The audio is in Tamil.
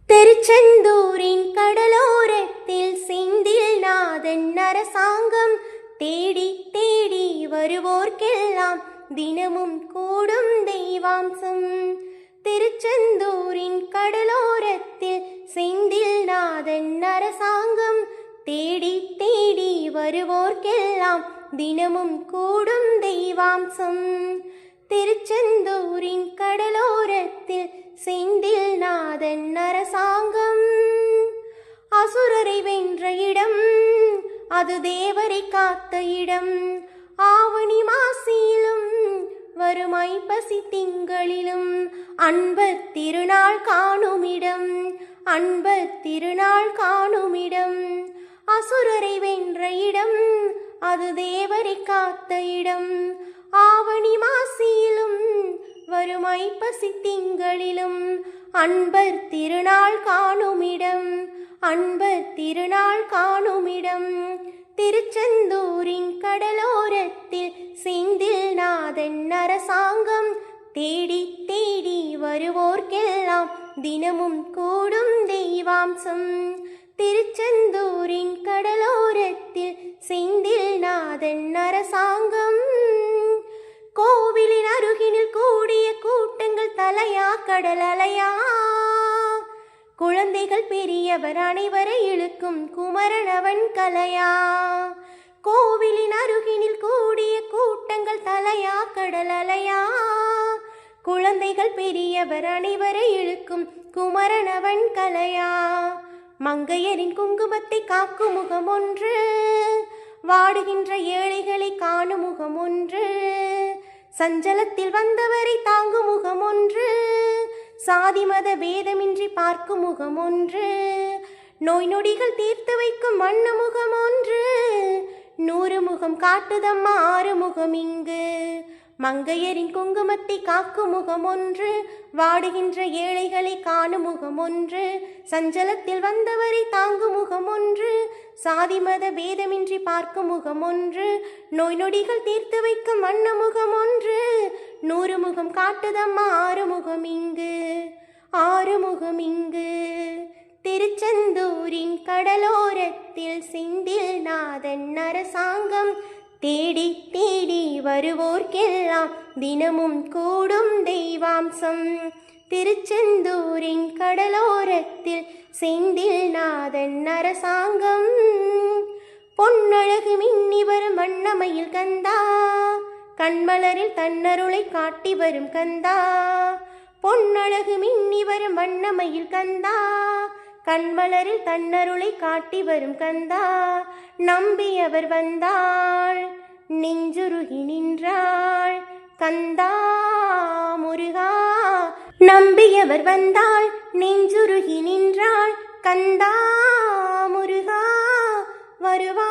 திருச்செந்தூரின் கடலோரத்தில் செந்தில் நாதன் அரசாங்கம் தேடி தேடி வருவோர்க்கெல்லாம் தினமும் கூடும் தெய்வாம்சம். திருச்செந்தூரின் கடலோரத்தில் செந்தில் நாதன் அரசாங்கம் தேடி தேடி வருவோர்க்கெல்லாம் தினமும் கூடும் தெய்வாம்சம். திருச்செந்தூரின் கடலோரத்தில் செந்தில் நாதன் அரசாங்கம். அசுரரை வென்ற இடம், அது தேவரை காத்த இடம். ஆவணி மாசியிலும் வரும் ஐப்பசி திங்களிலும் அன்பர் திருநாள் காணுமிடம், அன்பர் திருநாள் காணுமிடம். அசுரரை வென்ற இடம், அது தேவரை காத்த இடம். ஆவணி மாசியிலும் வரும் ஐப்பசி திங்களிலும் அன்பர் திருநாள் காணுமிடம், அன்பர் திருநாள் காணுமிடம். திருச்செந்தூரின் கடலோரத்தில் செந்தில் நாதன் அரசாங்கம் தேடி தேடி வருவோர்க்கெல்லாம் தினமும் கூடும் தெய்வாம்சம். திருச்செந்தூரின் கடலோரத்தில் செந்தில் நாதன் அரசாங்கம். கோவிலின் அருகினில் கூடிய கூட்டங்கள் தலையா கடல் அலையா, குழந்தைகள் பெரியவர் அனைவரை இழுக்கும் குமரனவன் கலையா. கோவிலின் அருகினில் கூடிய கூட்டங்கள் தலையா கடல் அலையா, குழந்தைகள் பெரியவர் அனைவரை இழுக்கும் குமரனவன் கலையா. மங்கையரின் குங்குமத்தை காக்கும் முகம் ஒன்று, வாடுகின்ற ஏழைகளை காணும் முகம் ஒன்று. சஞ்சலத்தில் வந்தவரை தாங்கும் முகம் ஒன்று, சாதி மத பேதமின்றி பார்க்கும் முகம் ஒன்று. நோய் நொடிகள் தீர்த்து வைக்கும் வண்ண முகம் ஒன்று. 100 முகம் காட்டுதம்மா 6 முகம் இங்கு. மங்கையரின் குங்குமத்தை காக்கும் முகம் ஒன்று, வாடுகின்ற ஏழைகளை காணும் முகம் ஒன்று. சஞ்சலத்தில் வந்தவரை தாங்கும் முகம் ஒன்று, சாதி மத பேதமின்றி பார்க்கும் முகம் ஒன்று. நோய் நொடிகள் தீர்த்து வைக்கும் வண்ண முகம் ஒன்று. 100 முகம் காட்டுதம்மா 6 முகம் இங்கு, 6 முகம் இங்கு. திருச்செந்தூரின் கடலோரத்தில் செந்தில் நாதன் அரசாங்கம் தேடி தேடி வருவோர்க்கெல்லாம் தினமும் கூடும் தெய்வாம்சம். திருச்செந்தூரின் கடலோரத்தில் செந்தில் நாதன் அரசாங்கம். பொன்னழகு மின்னி வரும் வண்ணமயில் கந்தா, கண்மலரில் தன்னருளை காட்டி வரும் கந்தா. பொன்னழகு மின்னி வரும் வண்ணமயில் கந்தா, கண்மலரில் தன்னருளை காட்டி வரும் கந்தா. நம்பியவர் வந்தாள், நெஞ்சுருகி நின்றாள் கந்தா முருகா. நம்பியவர் வந்தாள், நெஞ்சுருகி நின்றாள் கந்தா முருகா. வருவா